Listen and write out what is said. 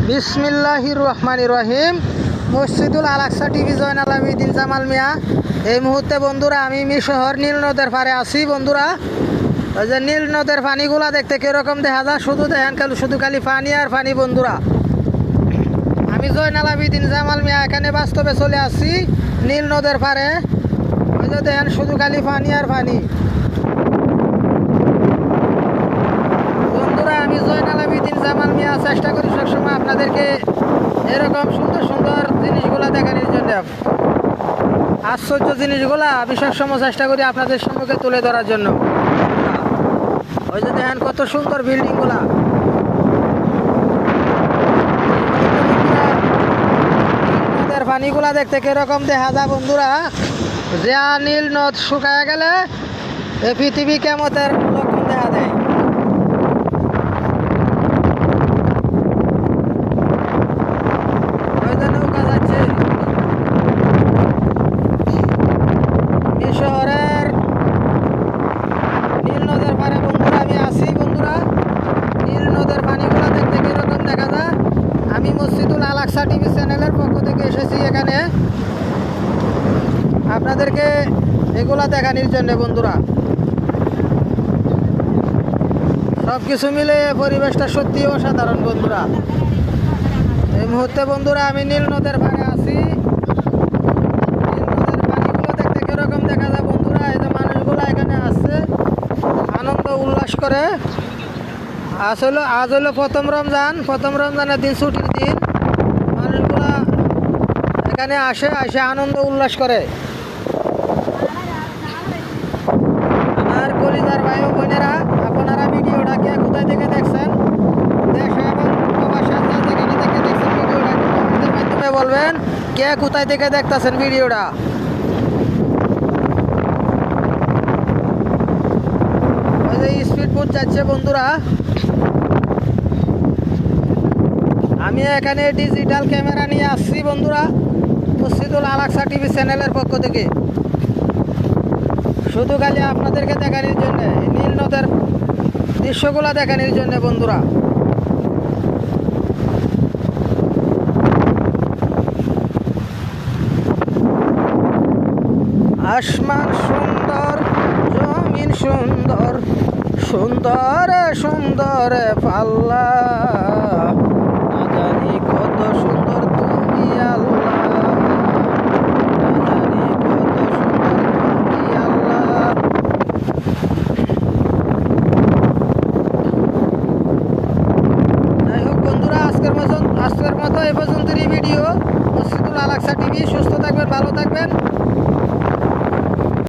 বিসমিল্লাহির রহমানির রহিম। মসজিদুল আল আকসা টিভি জয়নাল আবেদিন জামাল মিয়া। এই মুহূর্তে বন্ধুরা আমি মিশহর নীল নদের পারে আছি। বন্ধুরা ওই যে নীল নদের পানিগুলা দেখতে কিরকম দেখা যায়, শুধু দেখেন শুধু খালি পানি আর পানি। বন্ধুরা আমি জয়নাল আবেদিন জামাল মিয়া এখানে বাস্তবে চলে আসছি নীল নদের পারে। ওই যে দেখেন শুধু খালি পানি আর পানি। বন্ধুরা আমি জয়নাল আবেদিন জামাল মিয়া চেষ্টা করি সবসময় আপনাদেরকে এরকম সুন্দর সুন্দর জিনিসগুলা দেখানোর জন্য, আশ্চর্য জিনিসগুলা আমি সবসময় চেষ্টা করি আপনাদের সম্মুখে তুলে ধরার জন্য। ওই যে দেখেন কত সুন্দর বিল্ডিংগুলা। নদের পানিগুলা দেখতে কিরকম দেখা যায় বন্ধুরা, যে নীল নদ শুকায় গেলে এই পৃথিবী কেমতের লক্ষণ দেখা দেয়। নৌকা যাচ্ছে শহরের নীল নদের পারে। বন্ধুরা আমি আছি। বন্ধুরা নীল নদের পানিগুলো দেখতে কিরকম দেখা যায়। আমি মসজিদুল আল আকসা টিভি চ্যানেলের পক্ষ থেকে এসেছি এখানে আপনাদেরকে এগুলা দেখানোর জন্য। বন্ধুরা সব কিছু মিলে পরিবেশটা সত্যি অসাধারণ। বন্ধুরা এই মুহূর্তে বন্ধুরা আমি নীল নদের পাড়ে আছি। নীল নদের পানিগুলো দেখতে কিরকম দেখা যায় বন্ধুরা। এই যে মানুষগুলো এখানে আসছে আনন্দ উল্লাস করে। আজ হলো প্রথম রমজানের দিন, ছুটির দিন। মানুষগুলা এখানে আসে আনন্দ উল্লাস করে। আমার কলিজার ভাই ও বোনেরা, আপনারা ভিডিওটা কে কোথায় থেকে দেখছেন, দেশে এবং প্রবাসে যেখানে থেকে দেখছেন ভিডিওটা কমেন্টের মাধ্যমে বলবেন কে কোথায় থেকে দেখতেছেন ভিডিওটা। ওই যে স্পিড বোট যাচ্ছে বন্ধুরা। আমি এখানে ডিজিটাল ক্যামেরা নিয়ে আসছি বন্ধুরা মসজিদুল আল আকসা টিভি চ্যানেলের পক্ষ থেকে, শুধু খালি আপনাদেরকে দেখানোর জন্য, নীল নদের দৃশ্যগুলো দেখানোর জন্য। বন্ধুরা আসমান সুন্দর, জমিন সুন্দর, সুন্দর সুন্দর পাল্লা, না জানি কত সুন্দর তুমি আল্লাহ, না জানি কত সুন্দর তুমি আল্লাহ। যাই হোক বন্ধুরা আজকের মতো এই পর্যন্তই ভিডিও। মসজিদুল আল আকসা টিভি। সুস্থ থাকবেন, ভালো থাকবেন।